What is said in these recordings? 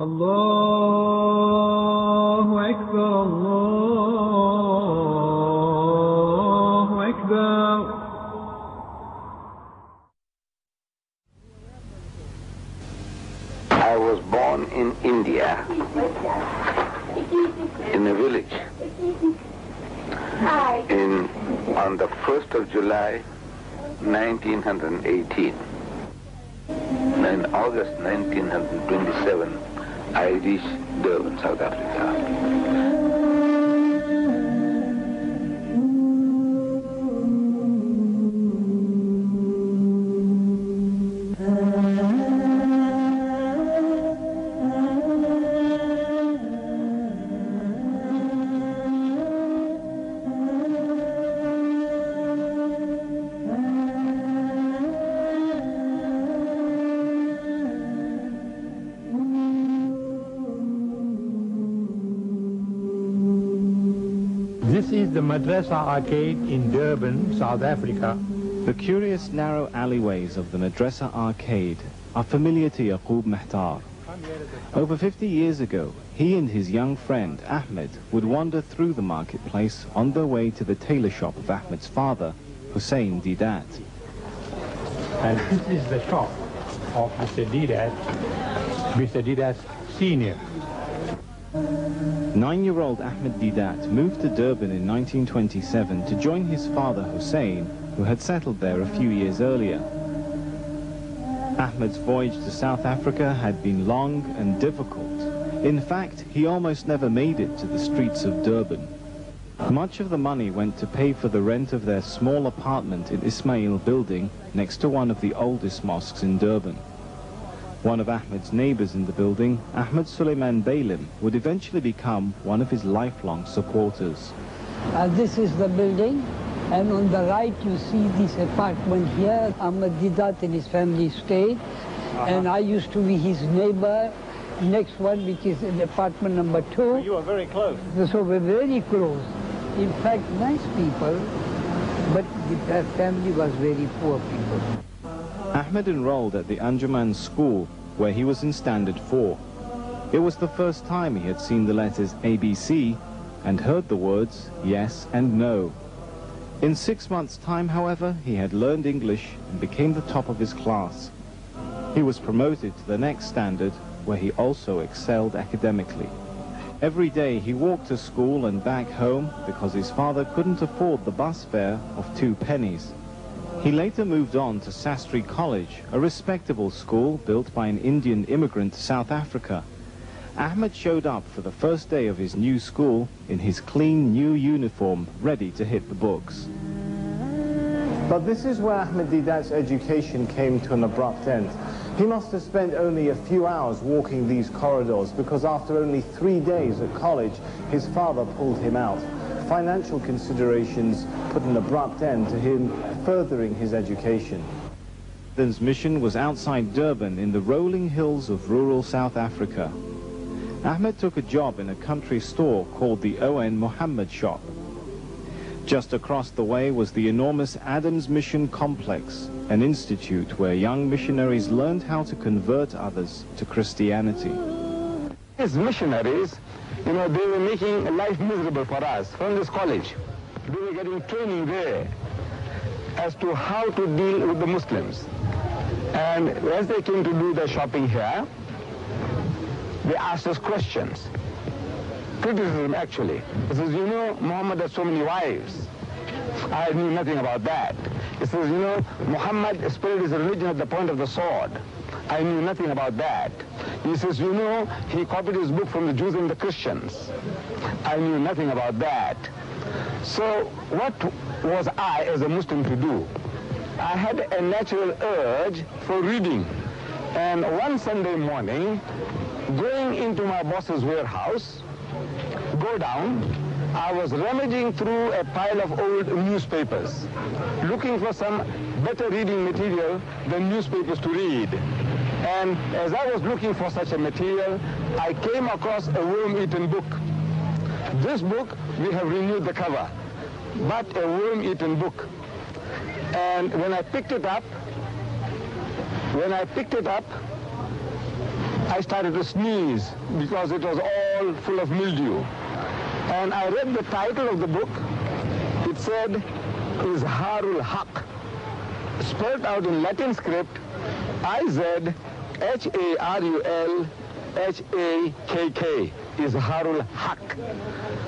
الله أكبر الله أكبر. I was born in India, in a village, on the 1st of July, 1918. In August 1927, I reached Durban, South Africa. This is the Madrasa Arcade in Durban, South Africa. The curious narrow alleyways of the Madrasa Arcade are familiar to Yaqub Mehtar. Over 50 years ago, he and his young friend Ahmed would wander through the marketplace on their way to the tailor shop of Ahmed's father, Hussein Deidat. And this is the shop of Mr. Deidat Senior. 9-year-old Ahmed Deidat moved to Durban in 1927 to join his father Hussein, who had settled there a few years earlier. Ahmed's voyage to South Africa had been long and difficult. In fact, he almost never made it to the streets of Durban. Much of the money went to pay for the rent of their small apartment in Ismail Building, next to one of the oldest mosques in Durban. One of Ahmed's neighbors in the building, Ahmed Suleiman Beylim, would eventually become one of his lifelong supporters. This is the building, and on the right you see this apartment here. Ahmed Deidat and his family stayed, and I used to be his neighbor. Next one, which is in apartment number 2. So you are very close. So we're very close. In fact, nice people, but the family was very poor people. Ahmed enrolled at the Anjuman school, where he was in Standard 4. It was the first time he had seen the letters ABC and heard the words yes and no. In 6 months' time, however, he had learned English and became the top of his class. He was promoted to the next standard, where he also excelled academically. Every day he walked to school and back home because his father couldn't afford the bus fare of 2 pennies. He later moved on to Sastry College, a respectable school built by an Indian immigrant to South Africa. Ahmed showed up for the first day of his new school in his clean new uniform, ready to hit the books. But this is where Ahmed Deidat's education came to an abrupt end. He must have spent only a few hours walking these corridors because after only 3 days at college, his father pulled him out. Financial considerations put an abrupt end to him furthering his education. His mission was outside Durban in the rolling hills of rural South Africa. Ahmed took a job in a country store called the O.N. Mohammed shop. Just across the way was the enormous Adams Mission Complex, an institute where young missionaries learned how to convert others to Christianity. These missionaries, you know, they were making life miserable for us from this college. They were getting training there as to how to deal with the Muslims. And as they came to do their shopping here, they asked us questions. Criticism, actually. He says, you know, Muhammad has so many wives. I knew nothing about that. He says, you know, Muhammad spread his religion at the point of the sword. I knew nothing about that. He says, you know, he copied his book from the Jews and the Christians. I knew nothing about that. So what was I as a Muslim to do? I had a natural urge for reading. And one Sunday morning, going into my boss's warehouse, go down, I was rummaging through a pile of old newspapers, looking for some better reading material than newspapers to read. And as I was looking for such a material, I came across a worm-eaten book. This book, we have renewed the cover, but a worm-eaten book. And when I picked it up, I started to sneeze because it was all full of mildew. And I read the title of the book. It said, Izharul Haq, spelled out in Latin script, I-Z-H-A-R-U-L-H-A-K-K, Izharul Haq.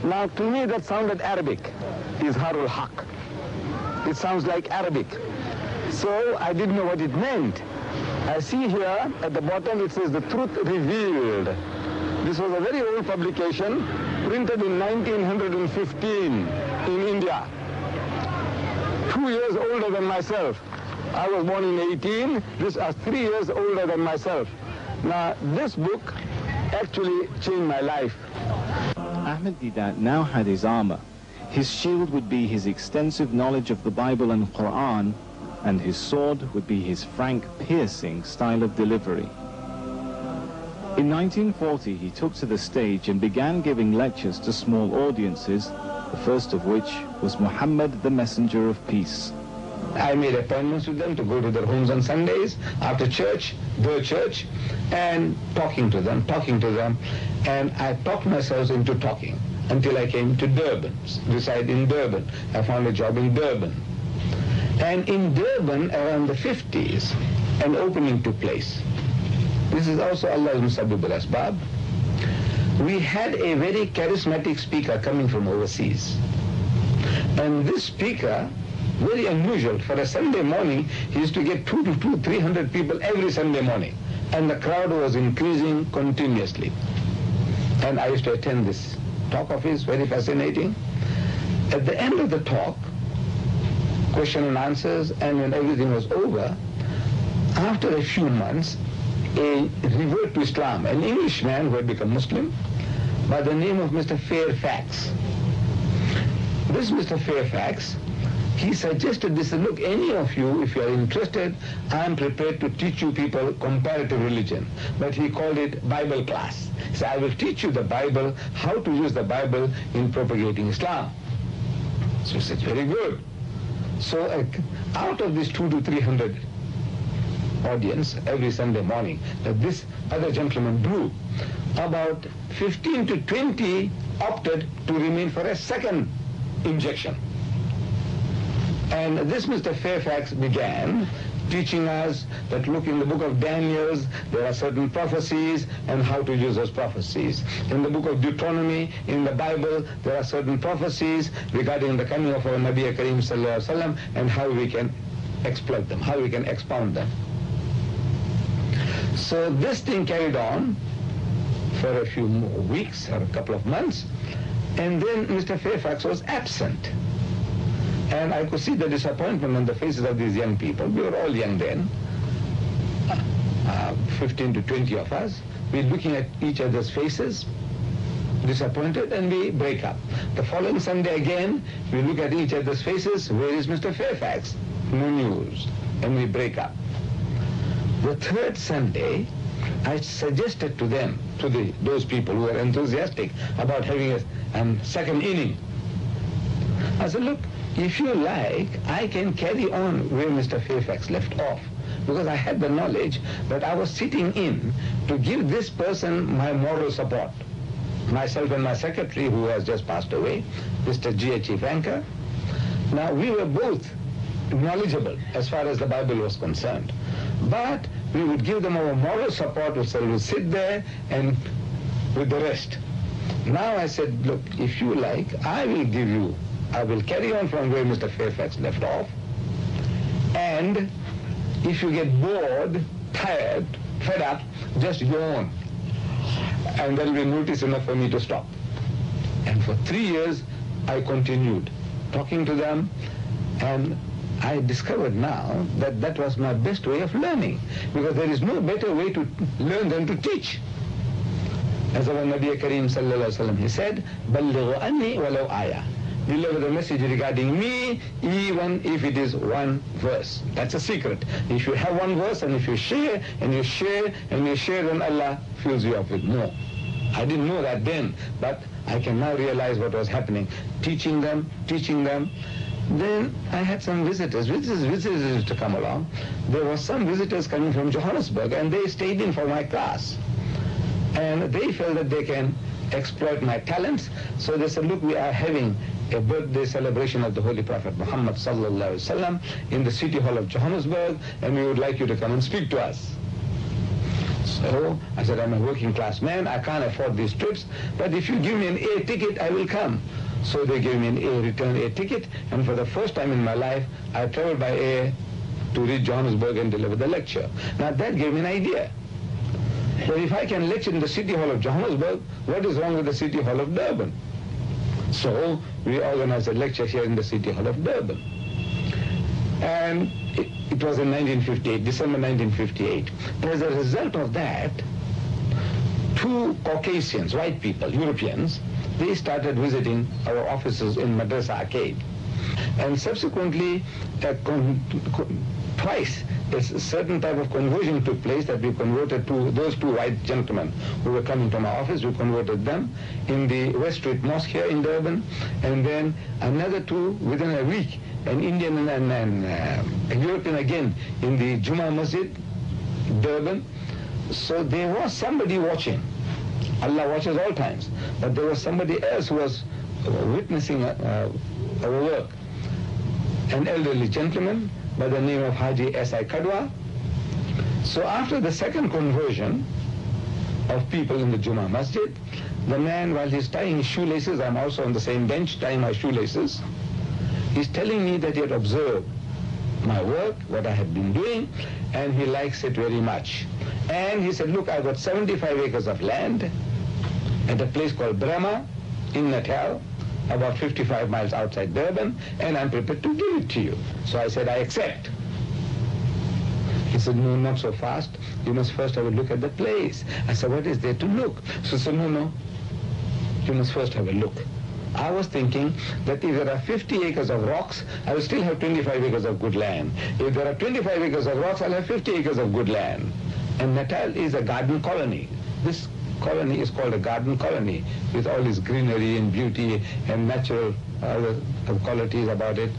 Now to me that sounded Arabic, Izharul Haq. It sounds like Arabic. So I didn't know what it meant. I see here at the bottom it says the truth revealed. This was a very old publication, printed in 1915 in India. 2 years older than myself. I was born in 18, this is 3 years older than myself. Now this book actually changed my life. Ahmad Deedat now had his armor. His shield would be his extensive knowledge of the Bible and Quran, and his sword would be his frank, piercing style of delivery. In 1940, he took to the stage and began giving lectures to small audiences, the first of which was Muhammad, the Messenger of Peace. I made appointments with them to go to their homes on Sundays, after church, their church, and talking to them, and I talked myself into talking until I came to Durban, reside in Durban. I found a job in Durban. And in Durban, around the 50s, an opening took place. This is also Allah's Musabbibul Asbab. We had a very charismatic speaker coming from overseas. And this speaker, very unusual, for a Sunday morning, he used to get 300 people every Sunday morning. And the crowd was increasing continuously. And I used to attend this talk of his, very fascinating. At the end of the talk, question and answers, and when everything was over, after a few months, a revert to Islam, an Englishman who had become Muslim, by the name of Mr. Fairfax. This Mr. Fairfax, he suggested this, look, any of you, if you are interested, I am prepared to teach you people comparative religion. But he called it Bible class. He said, I will teach you the Bible, how to use the Bible in propagating Islam. So he said, very good. So out of this 200 to 300 audience every Sunday morning that this other gentleman drew, about 15 to 20 opted to remain for a second injection. And this Mr. Fairfax began teaching us that, look, in the book of Daniel, there are certain prophecies and how to use those prophecies. In the book of Deuteronomy, in the Bible, there are certain prophecies regarding the coming of our Nabi Kareem Sallallahu Alaihi Wasallam and how we can exploit them, how we can expound them. So this thing carried on for a few weeks or a couple of months, and then Mr. Fairfax was absent. And I could see the disappointment on the faces of these young people. We were all young then, 15 to 20 of us. We're looking at each other's faces, disappointed, and we break up. The following Sunday again, we look at each other's faces. Where is Mr. Fairfax? No news. And we break up. The third Sunday, I suggested to them, to those people who were enthusiastic about having a second inning. I said, look, if you like, I can carry on where Mr. Fairfax left off, because I had the knowledge that I was sitting in to give this person my moral support. Myself and my secretary, who has just passed away, Mr. G.H. Vanker. Now, we were both knowledgeable as far as the Bible was concerned, but we would give them our moral support, which will sit there and with the rest. Now I said, look, if you like, I will carry on from where Mr. Fairfax left off, and if you get bored, tired, fed up, just yawn, and there will be notice enough for me to stop. And for 3 years, I continued talking to them, and I discovered now that that was my best way of learning, because there is no better way to learn than to teach. As our Nabi Kareem Sallallahu Alaihi Wasallam, he said, "Ballighu anni walau ayah." Deliver the message regarding me, even if it is one verse. That's a secret. If you have one verse, and if you share, and you share, and you share, then Allah fills you up with more. I didn't know that then, but I can now realize what was happening. Teaching them. Then I had some visitors to come along. There were some visitors coming from Johannesburg, and they stayed in for my class. And they felt that they can exploit my talents, so they said, look, we are having a birthday celebration of the Holy Prophet Muhammad sallallahu alaihi wasallam in the City Hall of Johannesburg, and we would like you to come and speak to us. So I said, I'm a working class man, I can't afford these trips, but if you give me an air ticket, I will come. So they gave me an return air ticket, and for the first time in my life, I traveled by air to reach Johannesburg and deliver the lecture. Now that gave me an idea. But if I can lecture in the City Hall of Johannesburg, what is wrong with the City Hall of Durban? So we organized a lecture here in the City Hall of Durban. And it was in 1958, December 1958. As a result of that, two Caucasians, white people, Europeans, they started visiting our offices in Madrasa Arcade. And subsequently, twice, a certain type of conversion took place that we converted to those two white gentlemen who were coming to my office. We converted them in the West Street Mosque here in Durban, and then another two within a week, an Indian and a European again in the Juma Masjid, Durban. So there was somebody watching. Allah watches all times. But there was somebody else who was witnessing our work. An elderly gentleman by the name of Haji S.I. Kadwa. So after the second conversion of people in the Juma Masjid, the man, while he's tying his shoelaces, I'm also on the same bench tying my shoelaces, he's telling me that he had observed my work, what I had been doing, and he likes it very much. And he said, look, I've got 75 acres of land at a place called Brahma in Natal, about 55 miles outside Durban, and I'm prepared to give it to you. So I said, I accept. He said, no, not so fast. You must first have a look at the place. I said, what is there to look? So he said, no, you must first have a look. I was thinking that if there are 50 acres of rocks, I will still have 25 acres of good land. If there are 25 acres of rocks, I'll have 50 acres of good land. And Natal is a garden colony. This colony is called a garden colony with all its greenery and beauty and natural other qualities about it.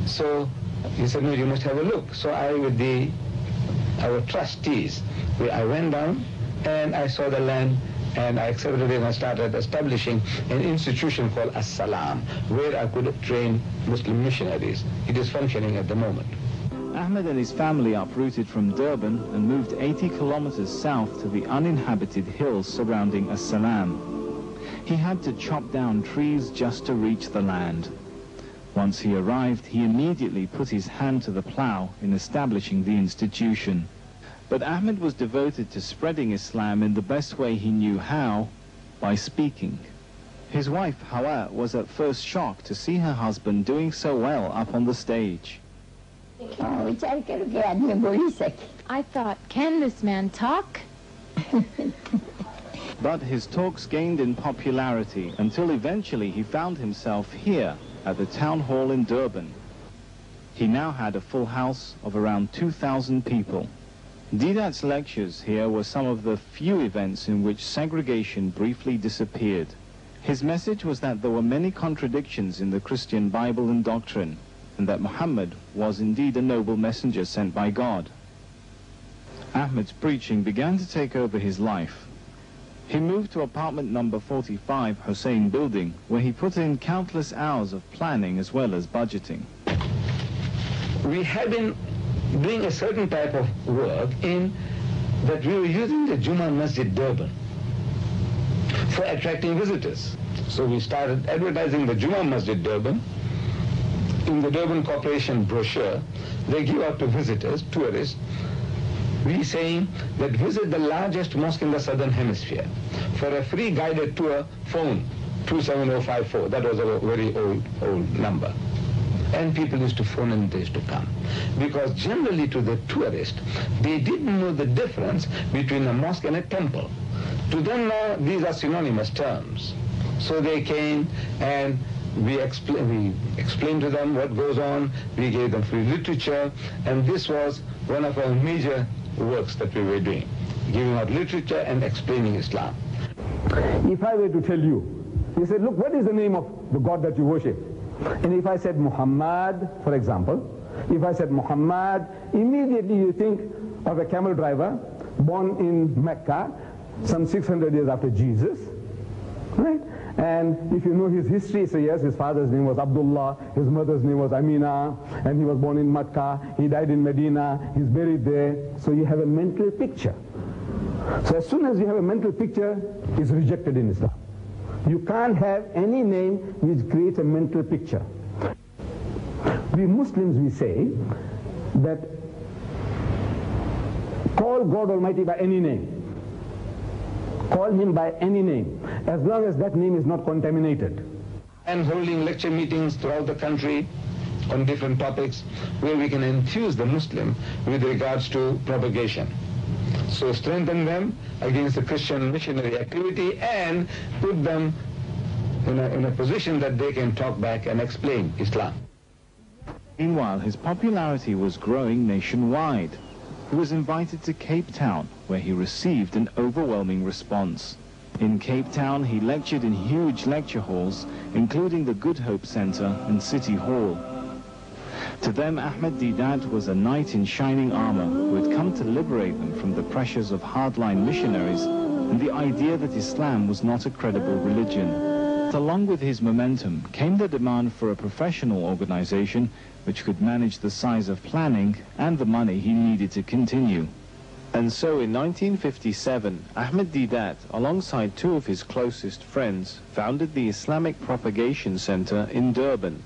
So he said, no, you must have a look. So I, with our trustees, I went down and I saw the land, and I accepted it, and I started establishing an institution called As-Salam, where I could train Muslim missionaries. It is functioning at the moment. Ahmed and his family uprooted from Durban and moved 80 kilometers south to the uninhabited hills surrounding As-Salam. He had to chop down trees just to reach the land. Once he arrived, he immediately put his hand to the plow in establishing the institution. But Ahmed was devoted to spreading Islam in the best way he knew how, by speaking. His wife, Hawa, was at first shocked to see her husband doing so well up on the stage. I thought, can this man talk? But his talks gained in popularity until eventually he found himself here at the town hall in Durban. He now had a full house of around 2,000 people. Deedat's lectures here were some of the few events in which segregation briefly disappeared. His message was that there were many contradictions in the Christian Bible and doctrine, and that Muhammad was indeed a noble messenger sent by God. Ahmed's preaching began to take over his life. He moved to apartment number 45, Hussein Building, where he put in countless hours of planning as well as budgeting. We had been doing a certain type of work in that we were using the Juma Masjid Durban for attracting visitors. So we started advertising the Juma Masjid Durban. In the Durban Corporation brochure, they give out to visitors, tourists, we saying that visit the largest mosque in the southern hemisphere. For a free guided tour, phone 27054. That was a very old number. And people used to phone and they used to come. Because generally to the tourist, they didn't know the difference between a mosque and a temple. To them now, these are synonymous terms. So they came and we explained to them what goes on. We gave them free literature. And this was one of our major works that we were doing, giving out literature and explaining Islam. If I were to tell you, he said, look, what is the name of the God that you worship? And if I said Muhammad, for example, if I said Muhammad, immediately you think of a camel driver born in Mecca, some 600 years after Jesus, right? And if you know his history, so yes, his father's name was Abdullah, his mother's name was Amina, and he was born in Makkah, he died in Medina, he's buried there, so you have a mental picture. So as soon as you have a mental picture, it's rejected in Islam. You can't have any name which creates a mental picture. We Muslims, we say that call God Almighty by any name. Call him by any name, as long as that name is not contaminated. And holding lecture meetings throughout the country on different topics where we can enthuse the Muslim with regards to propagation. So strengthen them against the Christian missionary activity and put them in a position that they can talk back and explain Islam. Meanwhile, his popularity was growing nationwide. He was invited to Cape Town, where he received an overwhelming response. In Cape Town, he lectured in huge lecture halls, including the Good Hope Center and City Hall. To them, Ahmad Deedat was a knight in shining armor who had come to liberate them from the pressures of hardline missionaries and the idea that Islam was not a credible religion. Along with his momentum came the demand for a professional organization which could manage the size of planning and the money he needed to continue. And so in 1957, Ahmad Deedat, alongside two of his closest friends, founded the Islamic Propagation Center in Durban.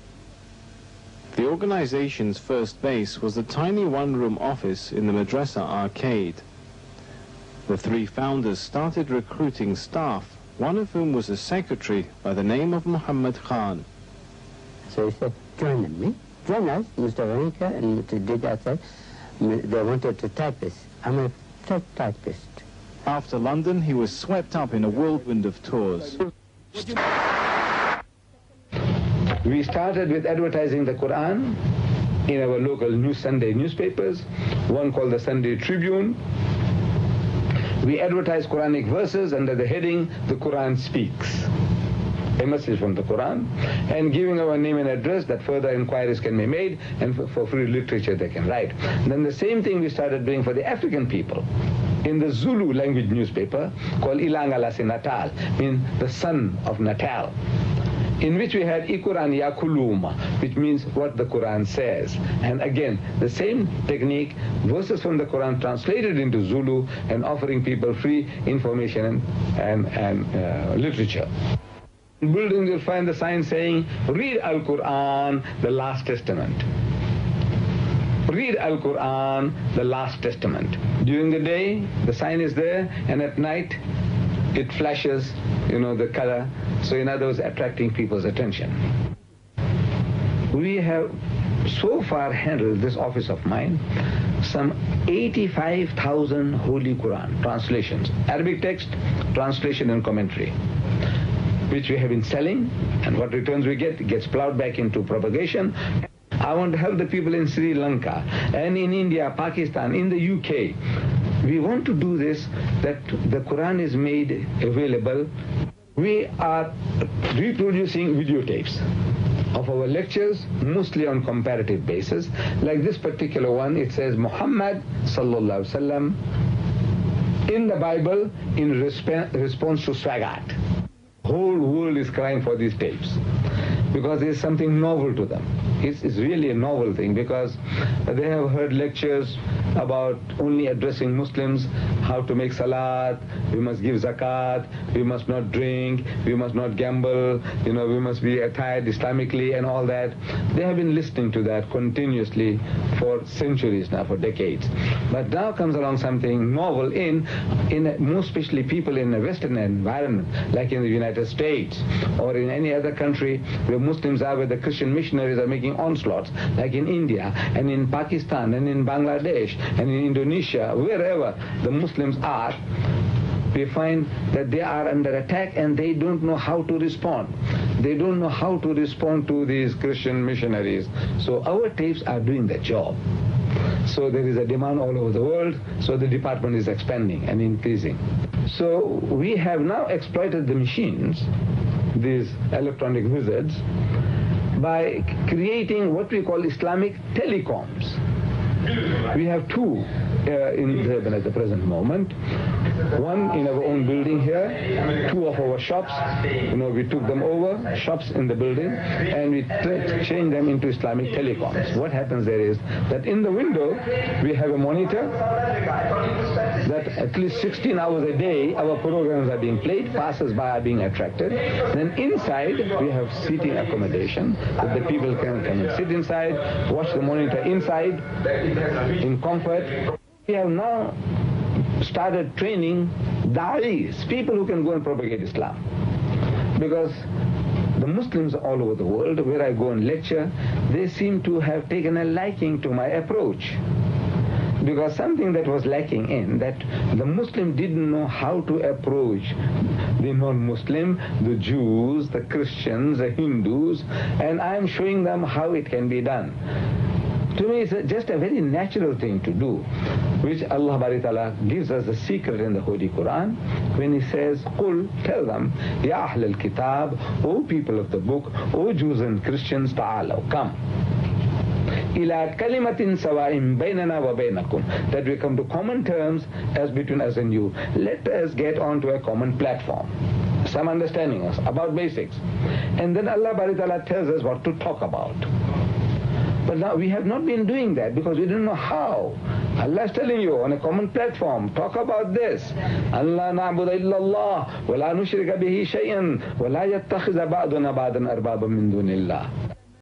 The organization's first base was a tiny one-room office in the Madrasa arcade. The three founders started recruiting staff, one of whom was a secretary by the name of Muhammad Khan. So he said, join us, Mr. Yahya and Mr. Deedat said, they wanted to typist. I'm a typist. After London, he was swept up in a whirlwind of tours. We started with advertising the Quran in our local Sunday newspapers, one called the Sunday Tribune. We advertised Quranic verses under the heading, The Quran Speaks, a message from the Quran, and giving our name and address that further inquiries can be made, and for free literature they can write. Then the same thing we started doing for the African people in the Zulu language newspaper called Ilanga Lasi Natal, means the son of Natal, in which we had Quran Yakuluma, which means what the Quran says. And again, the same technique, verses from the Quran translated into Zulu and offering people free information and literature. In buildings you'll find the sign saying, read Al-Quran, the Last Testament. Read Al-Quran, the Last Testament. During the day, the sign is there, and at night, it flashes, the color. So in other words, attracting people's attention. We have so far handled this office of mine, some 85,000 Holy Quran translations, Arabic text, translation and commentary, which we have been selling, and what returns we get gets plowed back into propagation. I want to help the people in Sri Lanka and in India, Pakistan, in the UK. We want to do this, that the Quran is made available. We are reproducing videotapes of our lectures, mostly on comparative basis. Like this particular one, it says Muhammad sallallahu alaihi wasallam in the Bible in response to Swagat. Whole world is crying for these tapes because there is something novel to them. It's really a novel thing because they have heard lectures about only addressing Muslims, how to make salat, we must give zakat, we must not drink, we must not gamble, we must be attired Islamically and all that. They have been listening to that continuously for centuries now, for decades. But now comes along something novel more especially people in a Western environment, like in the United States or in any other country where Muslims are, where the Christian missionaries are making onslaughts, like in India and in Pakistan and in Bangladesh and in Indonesia, wherever the Muslims are, we find that they are under attack and they don't know how to respond. They don't know how to respond to these Christian missionaries. So our tapes are doing that job. So there is a demand all over the world, so the department is expanding and increasing. So we have now exploited the machines, these electronic wizards, by creating what we call Islamic telecoms. We have two in Durban at the present moment. One in our own building here, two of our shops, we took them over, shops in the building, and we changed them into Islamic telecoms. What happens there is that in the window, we have a monitor that at least 16 hours a day, our programs are being played, passers-by are being attracted. Then inside, we have seating accommodation that the people can come and sit inside, watch the monitor inside in comfort. We have now started training da'is, people who can go and propagate Islam. Because the Muslims all over the world, where I go and lecture, they seem to have taken a liking to my approach. Because something that was lacking in that the Muslim didn't know how to approach the non-Muslim, the Jews, the Christians, the Hindus, and I'm showing them how it can be done. To me, it's just a very natural thing to do, which Allah Bari Ta'ala gives us the secret in the Holy Quran when He says, "Qul," tell them, "Ya Ahl al-Kitab, O people of the book, O Jews and Christians, ta'alaw, come. Ila kalimatin sawa'in baynana wa baynakum," that we come to common terms as between us and you. Let us get onto a common platform, some understanding us about basics. And then Allah Bari Ta'ala tells us what to talk about. But now we have not been doing that because we didn't know how. Allah is telling you on a common platform, talk about this. Allah na'budu illallah wa la nushrika bihi shay'an wa la yattakhidha ba'duna ba'dan arbaba min dunillah.